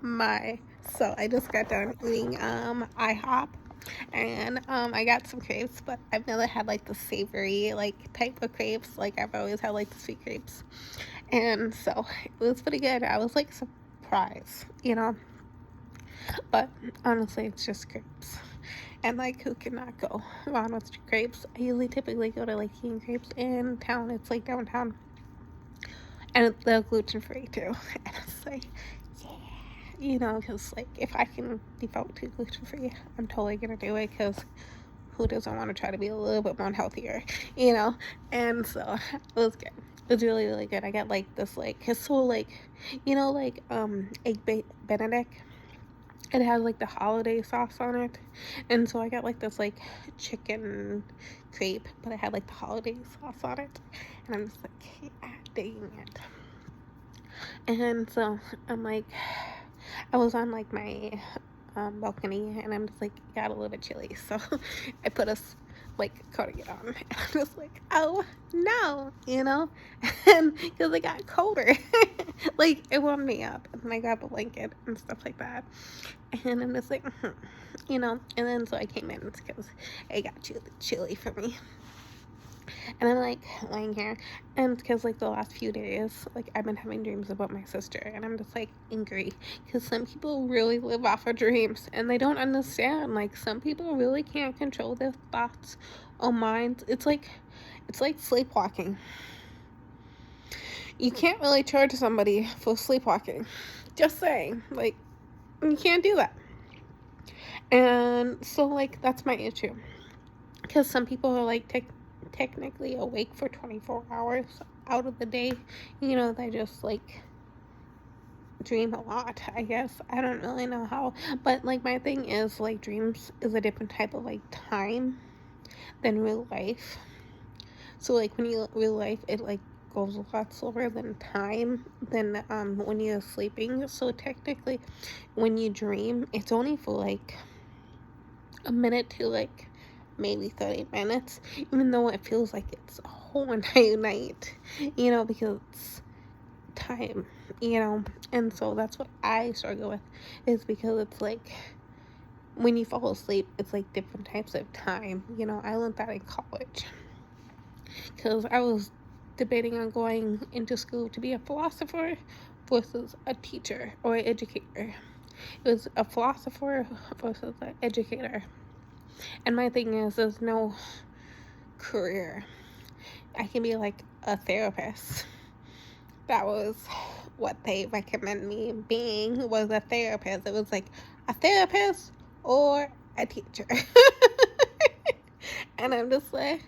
So I just got done eating IHOP, and I got some crepes, but I've never had like the savory like type of crepes. Like I've always had like the sweet crepes, and so it was pretty good. I was like surprised, but honestly, it's just crepes. And like, who cannot go wrong with crepes? I usually typically go to like eating crepes in town. It's like downtown, and they're gluten free too. And it's like, because like if I can default to gluten free, I'm totally gonna do it. Because who doesn't want to try to be a little bit more healthier, And so it was good. It was really really good. I got like this like it's so like egg Benedict. It has like the holiday sauce on it, and so I got like this like chicken crepe, but it had like the holiday sauce on it, and I'm just like, yeah, dang it. And so I'm like, I was on like my balcony, and I'm just like, got a little bit chilly, so I put like cardigan on, and I'm just like, oh no, and because it got colder, like it warmed me up, and I got a blanket and stuff like that, and I'm just like, and then so I came in because it got chilly for me. And I'm like laying here, and because like the last few days, like I've been having dreams about my sister, and I'm just like angry because some people really live off of dreams, and they don't understand. Like some people really can't control their thoughts or minds. It's like sleepwalking. You can't really charge somebody for sleepwalking. Just saying, like you can't do that. And so like that's my issue, because some people are like technically awake for 24 hours out of the day. They just like dream a lot, I guess. I don't really know how, but like my thing is like dreams is a different type of like time than real life. So like when you real life, it like goes a lot slower than time than when you're sleeping. So technically when you dream, it's only for like a minute to like maybe 30 minutes, even though it feels like it's a whole entire night, because it's time, and so that's what I struggle with, is because it's like when you fall asleep, it's like different types of time. I learned that in college because I was debating on going into school to be a philosopher versus a teacher or an educator. It was a philosopher versus an educator. And my thing is, there's no career. I can be like a therapist. That was what they recommend me being, was a therapist. It was like a therapist or a teacher. And I'm just like,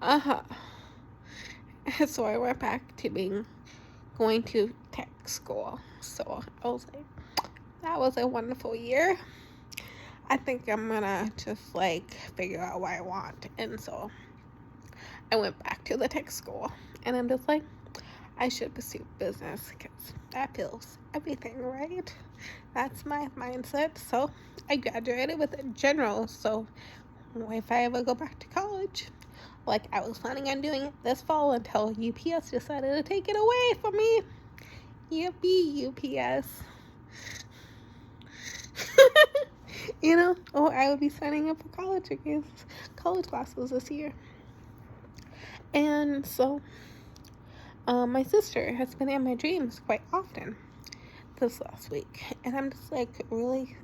uh-huh. So I went back to going to tech school. So I was like, that was a wonderful year. I think I'm gonna just like figure out what I want. And so I went back to the tech school, and I'm just like, I should pursue business because that feels everything, right? That's my mindset. So I graduated with a general. So if I ever go back to college, like I was planning on doing it this fall until UPS decided to take it away from me. Yippee, UPS. Or I would be signing up for college classes this year. And so, my sister has been in my dreams quite often this last week, and I'm just like really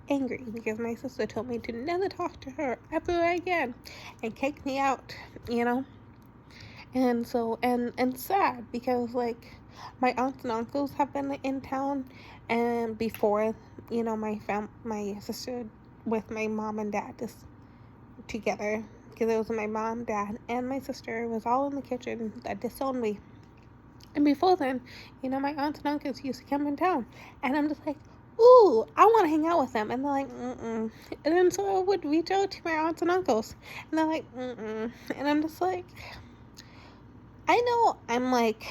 angry because my sister told me to never talk to her ever again and kicked me out, and so and sad because like my aunts and uncles have been in town, and before, my sister with my mom and dad just together, because it was my mom, dad, and my sister was all in the kitchen that disowned me. And before then, my aunts and uncles used to come in town, and I'm just like, ooh, I want to hang out with them. And they're like, mm-mm. And then so I would reach out to my aunts and uncles, and they're like, mm-mm. And I'm just like, I know I'm like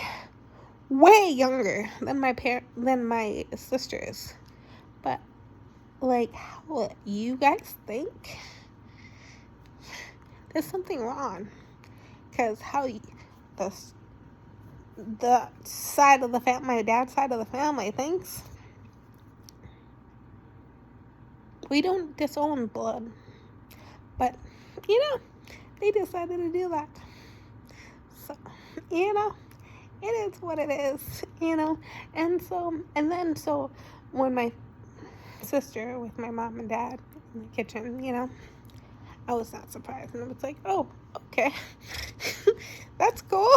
way younger than my sisters, but like, how you guys think? There's something wrong, because how the side of the family, my dad's side of the family thinks, We don't disown blood. But, they decided to do that. So, it is what it is, And so when my sister with my mom and dad in the kitchen, I was not surprised. And I was like, oh, okay. That's cool.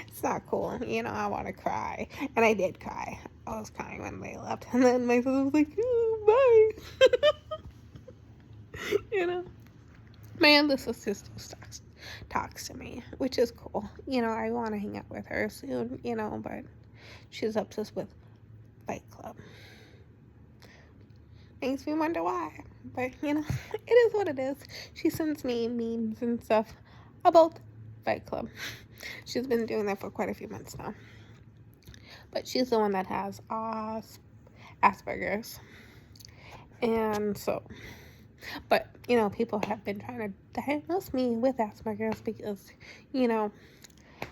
It's not cool. I want to cry. And I did cry. I was crying when they left. And then my sister was like, oh, bye. My other sister still talks to me, which is cool. I want to hang out with her soon, but she's obsessed with Fight Club. Makes me wonder why. But, it is what it is. She sends me memes and stuff about Fight Club. She's been doing that for quite a few months now. But she's the one that has Asperger's. And so, but, people have been trying to diagnose me with Asperger's because,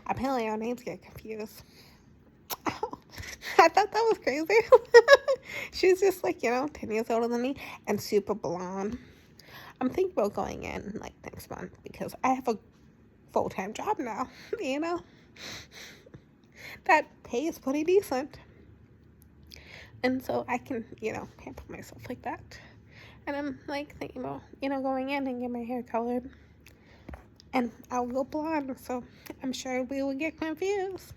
apparently our names get confused. I thought that was crazy. She's just 10 years older than me and super blonde. I'm thinking about going in next month because I have a full-time job now, that pays pretty decent. And so I can, pamper myself like that. And I'm thinking about, going in and get my hair colored. And I'll go blonde, so I'm sure we will get confused.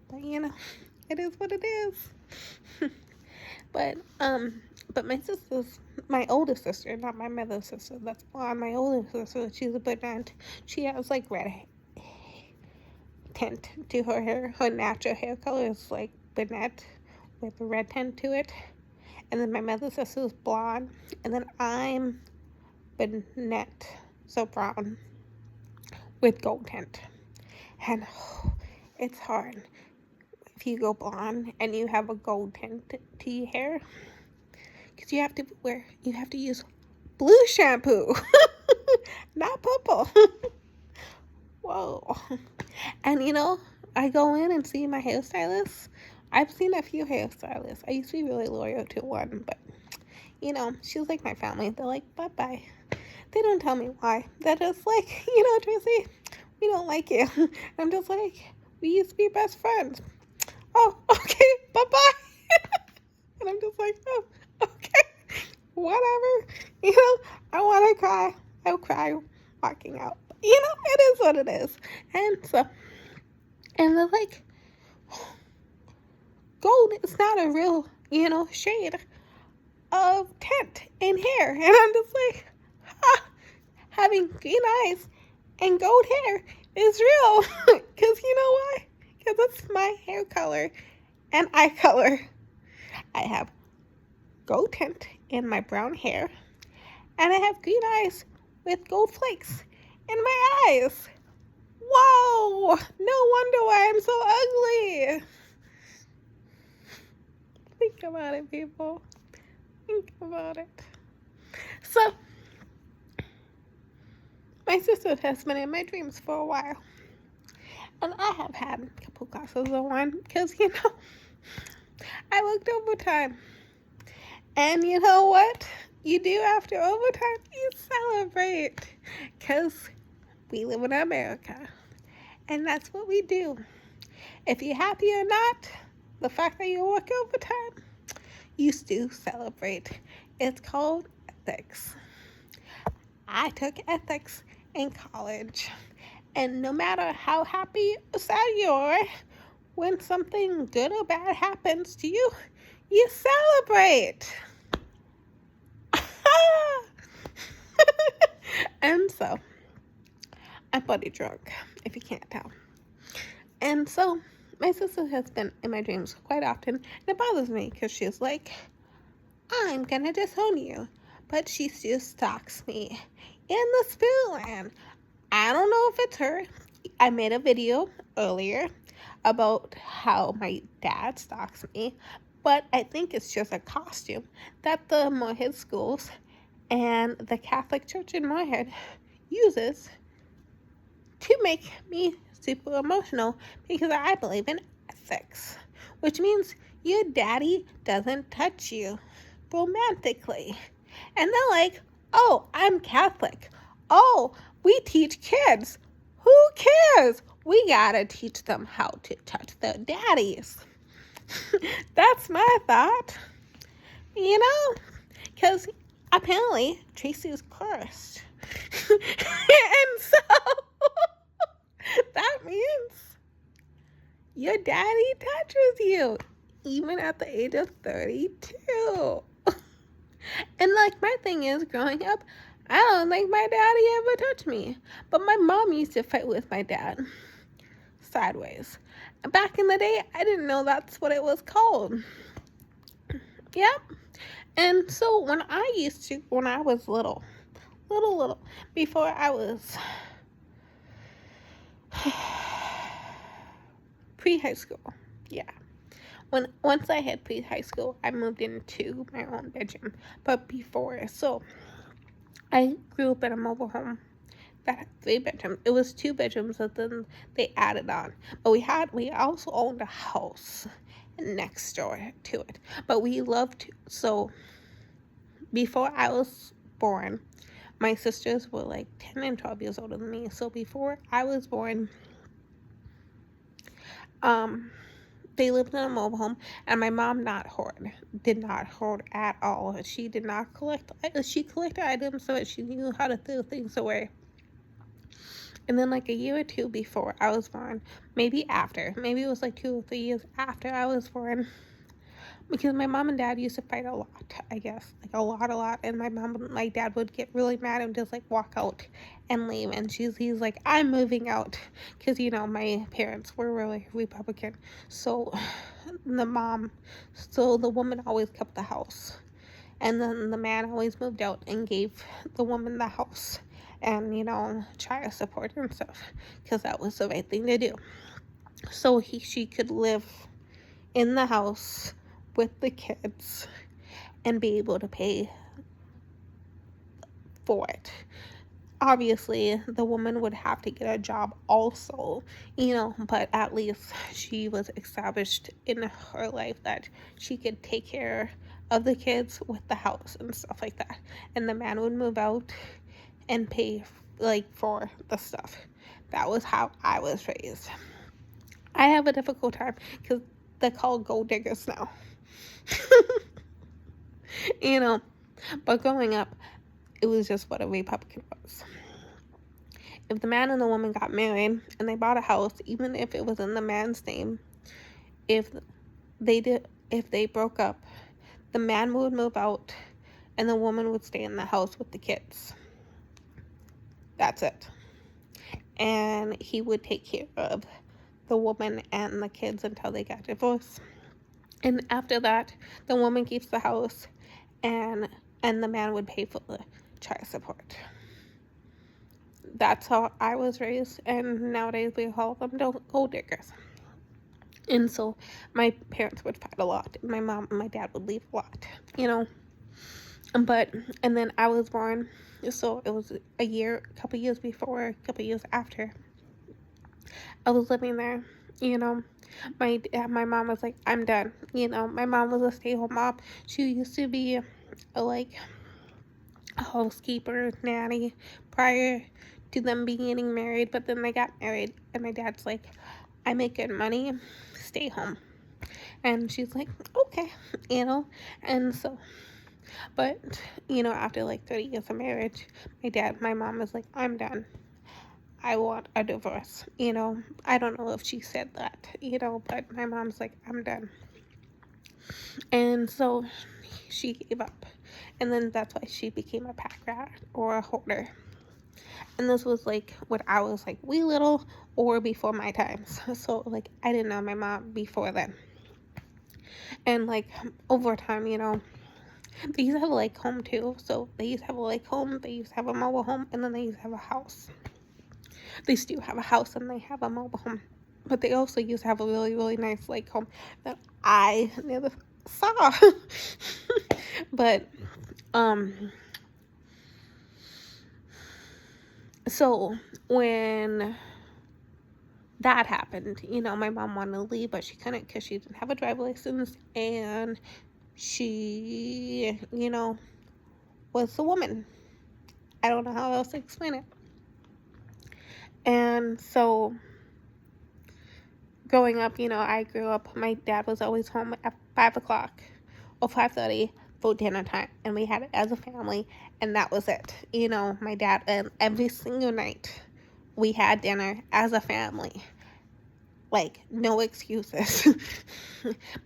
But, it is what it is. But my older sister, not my mother's sister, that's blonde. My older sister, she's a brunette. She has red tint to her hair. Her natural hair color is brunette with a red tint to it. And then my mother's sister is blonde. And then I'm brunette, so brown, with gold tint. And it's hard if you go blonde and you have a gold tint to your hair, because you have to use blue shampoo, not purple. Whoa. And I go in and see my hairstylist. I've seen a few hairstylists. I used to be really loyal to one, but she's like my family. They're like, bye-bye. They don't tell me why. They're just like, Tracy, we don't like you. I'm just like, we used to be best friends. Oh, okay, bye-bye. And I'm just like, oh, okay, whatever. I want to cry. I'll cry walking out. It is what it is. And they're like, gold is not a real, shade of tint in hair. And I'm just like, having green eyes and gold hair is real. Because you know why? Because it's my hair color and eye color. I have gold tint in my brown hair, and I have green eyes with gold flakes in my eyes. Whoa! No wonder why I'm so ugly. Think about it, people. Think about it. So, my sister has been in my dreams for a while. And I have had a couple glasses of wine because, I worked overtime. And you know what you do after overtime? You celebrate. Because we live in America. And that's what we do. If you're happy or not, the fact that you work overtime, you still celebrate. It's called ethics. I took ethics in college. And no matter how happy or sad you are, when something good or bad happens to you, you celebrate. And so, I'm pretty drunk, if you can't tell. And so, my sister has been in my dreams quite often, and it bothers me because she's like, I'm gonna disown you. But she still stalks me in the spirit land. I don't know if it's her. I made a video earlier about how my dad stalks me, but I think it's just a costume that the Moorhead schools and the Catholic Church in Moorhead uses to make me super emotional because I believe in ethics, which means your daddy doesn't touch you romantically. And they're like, oh, I'm Catholic. Oh, we teach kids. Who cares? We gotta teach them how to touch their daddies. That's my thought. You know? Because apparently Tracy is cursed. And so that means your daddy touches you, even at the age of 32. And like, my thing is, growing up, I don't think my daddy ever touched me. But my mom used to fight with my dad sideways. Back in the day, I didn't know that's what it was called. Yep. And so when I was little, before I was pre-high school, yeah. Once I had pre-high school, I moved into my own bedroom. But before, so I grew up in a mobile home that had 3 bedrooms. It was 2 bedrooms, but then they added on. But we also owned a house next door to it. But we loved, so before I was born, my sisters were like 10 and 12 years older than me. So before I was born, they lived in a mobile home, and my mom did not hoard at all. She did not collect. She collected items so that she knew how to throw things away. And then like a year or 2 before I was born, maybe it was like 2 or 3 years after I was born, because my mom and dad used to fight a lot, I guess, like a lot, and my dad would get really mad and just like walk out and leave, and he's like, I'm moving out, because my parents were really Republican, so the woman always kept the house, and then the man always moved out and gave the woman the house, and child support and stuff, because that was the right thing to do, so she could live in the house with the kids and be able to pay for it. Obviously, the woman would have to get a job also, but at least she was established in her life that she could take care of the kids with the house and stuff like that. And the man would move out and pay for the stuff. That was how I was raised. I have a difficult time because they're called gold diggers now. But growing up, it was just what a Republican was. If the man and the woman got married and they bought a house, even if it was in the man's name, if they broke up, the man would move out and the woman would stay in the house with the kids. That's it. And he would take care of the woman and the kids until they got divorced. And after that, the woman keeps the house and the man would pay for the child support. That's how I was raised, and nowadays we call them gold diggers. And so my parents would fight a lot. My mom and my dad would leave a lot, and then I was born, so it was a couple years before, a couple years after I was living there, my mom was like, I'm done. My mom was a stay-home mom. She used to be a housekeeper, nanny, prior to them getting married, but then they got married, and my dad's like, I make good money, stay home. And she's like, okay, and so, but, after 30 years of marriage, my mom was like, I'm done. I want a divorce, I don't know if she said that, but my mom's like, I'm done. And so she gave up, and then that's why she became a pack rat or a hoarder. And this was when I was wee little or before my times, so I didn't know my mom before then. And over time, they used to have a lake home too, so they used to have a lake home, they used to have a mobile home, and then they used to have a house. They still have a house and they have a mobile home. But they also used to have a really, really nice lake home that I never saw. But, so when that happened, my mom wanted to leave, but she couldn't because she didn't have a driver's license, and she, was a woman. I don't know how else to explain it. And so growing up, I grew up, my dad was always home at 5 o'clock or 5:30 for dinner time, and we had it as a family, and that was it. My dad, and every single night we had dinner as a family. Like, no excuses.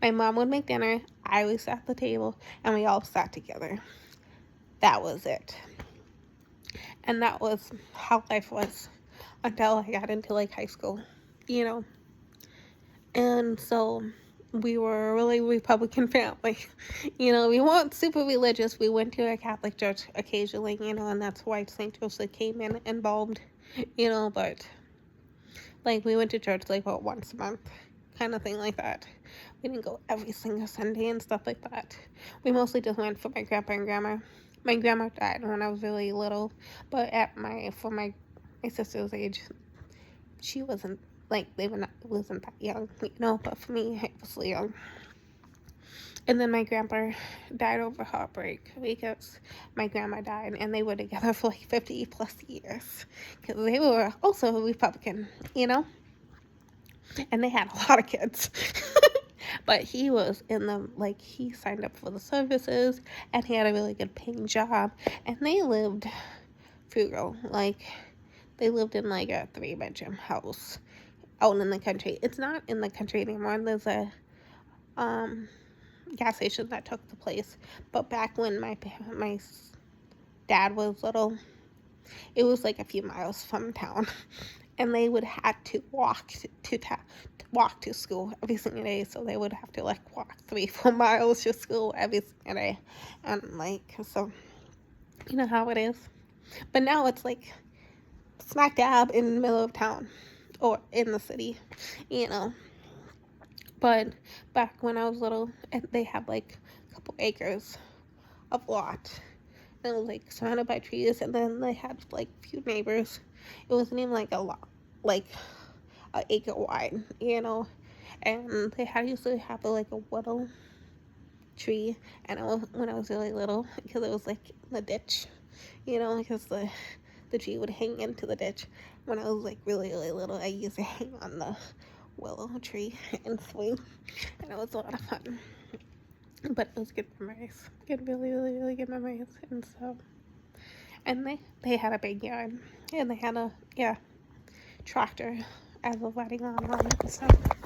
My mom would make dinner, I would sit at the table, and we all sat together. That was it. And that was how life was until I got into, like, high school, And so we were a really Republican family. We weren't super religious. We went to a Catholic church occasionally, and that's why St. Joseph came in involved, but, like, we went to church, like, about once a month, kind of thing like that. We didn't go every single Sunday and stuff like that. We mostly just went for my grandpa and grandma. My grandma died when I was really little, but for my sister's age, she wasn't, like, wasn't that young, but for me, I was young. And then my grandpa died over heartbreak because my grandma died, and they were together for like 50 plus years because they were also Republican, and they had a lot of kids. But he was he signed up for the services, and he had a really good paying job, and they lived frugal. Like, they lived in like a 3-bedroom house out in the country. It's not in the country anymore. There's a gas station that took the place. But back when my dad was little, it was like a few miles from town, and they would have to walk to school every single day. So they would have to like walk 3-4 miles to school every single day, and so you know how it is. But now it's like smack dab in the middle of town or in the city, But back when I was little, they had like a couple acres of lot. And it was like surrounded by trees, and then they had like a few neighbors. It wasn't even like a lot, like an acre wide, And they used to have like a willow tree, and when I was really little, because it was like in the ditch, because the tree would hang into the ditch. When I was like really, really little, I used to hang on the willow tree and swing, and it was a lot of fun. But it was good memories. Good, really, really, really good memories. And so, and they had a big yard, and they had a tractor as a wedding on. So